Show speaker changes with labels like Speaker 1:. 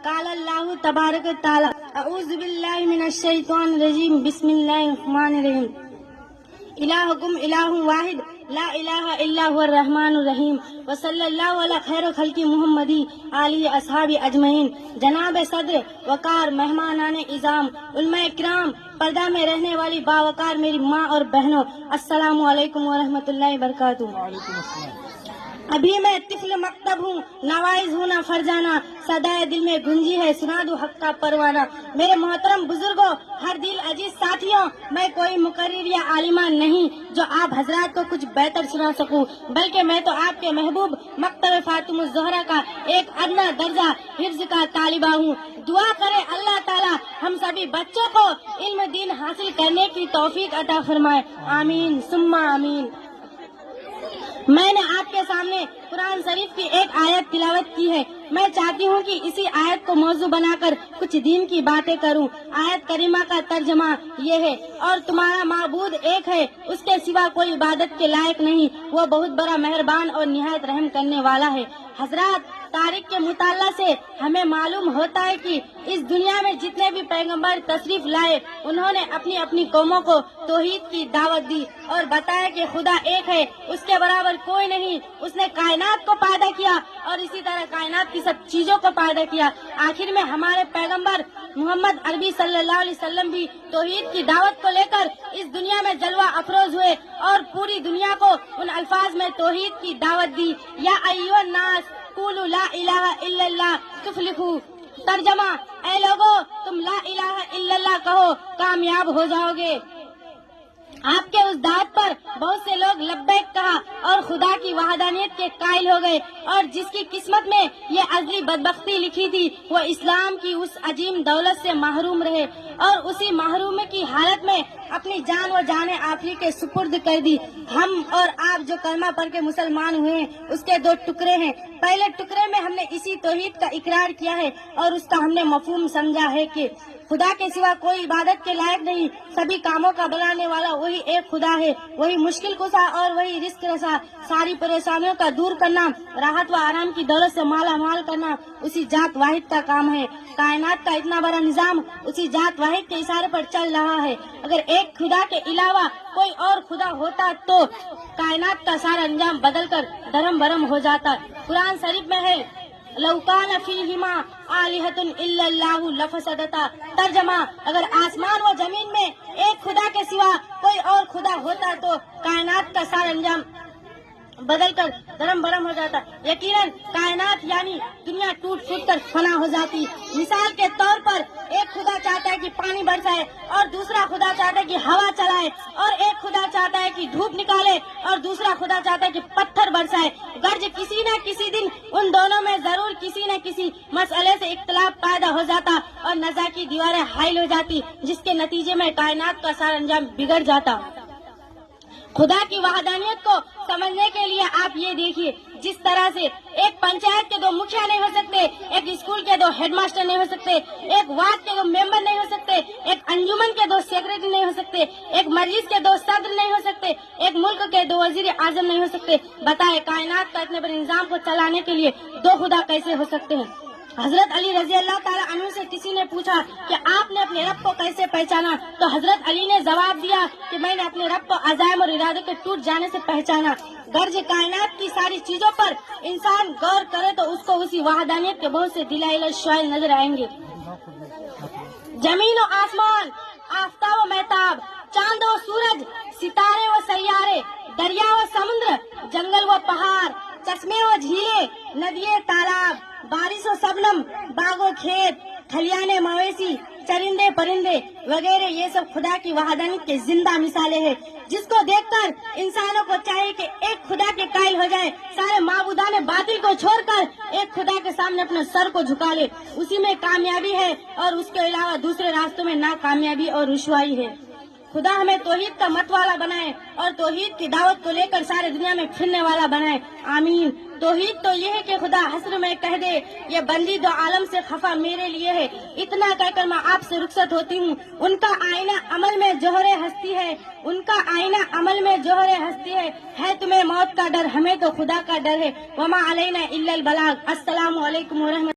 Speaker 1: قال اللہ تبارک و تعالی اعوذ باللہ من الشیطان الرجیم بسم اللہ الرحمن الرحیم الہکم الہ واحد لا الہ الا هو الرحمن الرحیم وصلی اللہ علی خیر خلق محمدی آلہ اصحاب اجمعین۔ جناب صدر، وقار مہمانان اعظام، علماء کرام، پردہ میں رہنے والی باوقار میری ماں اور بہنوں، السلام علیکم ورحمۃ اللہ وبرکاتہ۔
Speaker 2: وعلیکم السلام۔
Speaker 1: ابھی میں طفل مکتب ہوں، نوائز ہوں نہ فرزانہ، صدائے دل میں گنجی ہے سنا دو حق کا پروانہ۔ میرے محترم بزرگوں، ہر دل عزیز ساتھیوں، میں کوئی مقرر یا عالمہ نہیں جو آپ حضرات کو کچھ بہتر سنا سکوں، بلکہ میں تو آپ کے محبوب مکتب فاطمہ الزہرا کا ایک ادنیٰ درجہ حفظ کا طالبہ ہوں۔ دعا کرے اللہ تعالی ہم سبھی بچوں کو علم دین حاصل کرنے کی توفیق عطا فرمائے، آمین ثم آمین۔ میں نے آپ کے سامنے قرآن شریف کی ایک آیت تلاوت کی ہے۔ میں چاہتی ہوں کہ اسی آیت کو موضوع بنا کر کچھ دین کی باتیں کروں۔ آیت کریمہ کا ترجمہ یہ ہے، اور تمہارا معبود ایک ہے، اس کے سوا کوئی عبادت کے لائق نہیں، وہ بہت بڑا مہربان اور نہایت رحم کرنے والا ہے۔ حضرات، تاریخ کے مطالعہ سے ہمیں معلوم ہوتا ہے کہ اس دنیا میں جتنے بھی پیغمبر تشریف لائے، انہوں نے اپنی اپنی قوموں کو توحید کی دعوت دی اور بتایا کہ خدا ایک ہے، اس کے برابر کوئی نہیں، اس نے کائنات کو پیدا کیا اور اسی طرح کائنات کی سب چیزوں کو پیدا کیا۔ آخر میں ہمارے پیغمبر محمد عربی صلی اللہ علیہ وسلم بھی توحید کی دعوت کو لے کر اس دنیا میں جلوہ افروز ہوئے اور پوری دنیا کو ان الفاظ میں توحید کی دعوت دی، یا ایھا الناس قولوا لا الہ الا اللہ تفلحوا۔ ترجمہ، اے لوگو تم لا الہ الا اللہ کہو، کامیاب ہو جاؤ گے۔ آپ کے اس دعوت پر بہت سے لوگ لبیک کہا اور خدا کی وحدانیت کے قائل ہو گئے، اور جس کی قسمت میں یہ ازلی بدبختی لکھی تھی وہ اسلام کی اس عظیم دولت سے محروم رہے اور اسی محرومی کی حالت میں اپنی جان و جان آخری کے سپرد کر دی۔ ہم اور آپ جو کلمہ پڑھ کے مسلمان ہوئے ہیں اس کے دو ٹکڑے ہیں۔ پہلے ٹکڑے میں ہم نے اسی توحید کا اقرار کیا ہے اور اس کا ہم نے مفہوم سمجھا ہے کہ خدا کے سوا کوئی عبادت کے لائق نہیں، سبھی کاموں کا بنانے والا وہی ایک خدا ہے، وہی مشکل کشا اور وہی رزق رسا، ساری پریشانیوں کا دور کرنا، راحت و آرام کی دولت سے مالا مال کرنا اسی ذات واحد کا کام ہے۔ کائنات کا اتنا بڑا نظام اسی ذات واحد کے اشارے پر چل رہا ہے۔ اگر ایک خدا کے علاوہ کوئی اور خدا ہوتا تو کائنات کا سارا انجام بدل کر دھرم بھرم ہو جاتا۔ قرآن شریف میں ہے لو کان فیہما آلہۃ الا اللہ لفسدتا۔ ترجمہ، اگر آسمان و زمین میں ایک خدا کے سوا کوئی اور خدا ہوتا تو کائنات کا سارا انجام بدل کر دھرم برم ہو جاتا۔ یقیناً کائنات یعنی دنیا ٹوٹ پھوٹ کر فنا ہو جاتی۔ مثال کے طور پر ایک خدا چاہتا ہے کہ پانی برسائے اور دوسرا خدا چاہتا ہے کہ ہوا چلائے، اور ایک خدا چاہتا ہے کہ دھوپ نکالے اور دوسرا خدا چاہتا ہے کہ پتھر برسائے۔ غرض کسی نہ کسی دن ان دونوں میں ضرور کسی نہ کسی مسئلے سے اختلاف پیدا ہو جاتا اور نزاع کی دیواریں حائل ہو جاتی، جس کے نتیجے میں کائنات کا سارا انجام بگڑ جاتا۔ خدا کی وحدانیت کو سمجھنے کے لیے آپ یہ دیکھیے، جس طرح سے ایک پنچایت کے دو مکھیا نہیں ہو سکتے، ایک اسکول کے دو ہیڈ ماسٹر نہیں ہو سکتے، ایک وارڈ کے دو ممبر نہیں ہو سکتے، ایک انجمن کے دو سیکرٹری نہیں ہو سکتے، ایک مجلس کے دو صدر نہیں ہو سکتے، ایک ملک کے دو وزیر اعظم نہیں ہو سکتے۔ بتائیں کائنات کا اتنے بڑے نظام کو چلانے کے لیے دو خدا کیسے ہو سکتے ہیں؟ حضرت علی رضی اللہ تعالیٰ عنہ سے کسی نے پوچھا کہ آپ نے اپنے رب کو کیسے پہچانا؟ تو حضرت علی نے جواب دیا کہ میں نے اپنے رب کو عزائم اور ارادے کے ٹوٹ جانے سے پہچانا۔ غرض کائنات کی ساری چیزوں پر انسان غور کرے تو اس کو اسی وحدانیت کے بہت سے دلائل شائع نظر آئیں گے۔ زمین و آسمان، آفتاب و مہتاب، چاند و سورج، ستارے و سیارے، دریا و سمندر، جنگل و پہاڑ، چشمے و جھیلیں، ندیے تالاب، بارش و شبنم، باغ و کھیت، کھلیانے مویشی، چرندے پرندے وغیرہ، یہ سب خدا کی وحدانیت کے زندہ مثالیں ہیں، جس کو دیکھ کر انسانوں کو چاہیے کہ ایک خدا کے قائل ہو جائے، سارے معبودان باطل کو چھوڑ کر ایک خدا کے سامنے اپنے سر کو جھکا لے، اسی میں کامیابی ہے اور اس کے علاوہ دوسرے راستوں میں ناکامیابی اور رسوائی ہے۔ خدا ہمیں توحید کا مت والا بنائے اور توحید کی دعوت کو لے کر سارے دنیا میں پھرنے والا بنائے، آمین۔ توحید تو یہ ہے کہ خدا حسر میں کہہ دے یہ بندی دو عالم سے خفا میرے لیے ہے، اتنا کہہ کر میں آپ سے رخصت ہوتی ہوں۔ ان کا آئینہ عمل میں جوہر ہستی ہے، ان کا آئینہ عمل میں جوہر ہستی ہے تمہیں موت کا ڈر، ہمیں تو خدا کا ڈر ہے۔ وما علینا الا البلاغ۔ السلام علیکم ورحمۃ